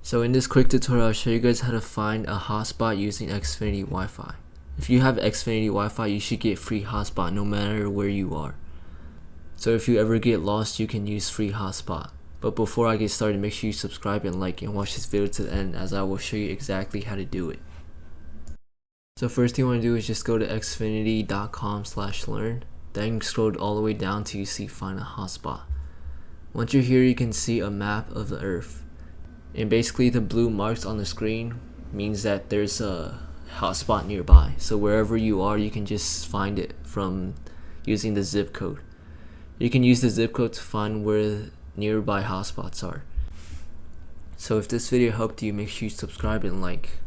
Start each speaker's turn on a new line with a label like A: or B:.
A: So in this quick tutorial, I'll show you guys how to find a hotspot using Xfinity Wi-Fi. If you have Xfinity Wi-Fi, you should get free hotspot no matter where you are. So if you ever get lost, you can use free hotspot. But before I get started, make sure you subscribe and like and watch this video to the end, as I will show you exactly how to do it. So first thing you want to do is just go to xfinity.com/learn. Then scroll all the way down till you see find a hotspot. Once you're here, you can see a map of the earth. And basically the blue marks on the screen means that there's a hotspot nearby. So wherever you are, you can just find it from using the zip code. You can use the zip code to find where nearby hotspots are. So if this video helped you, make sure you subscribe and like.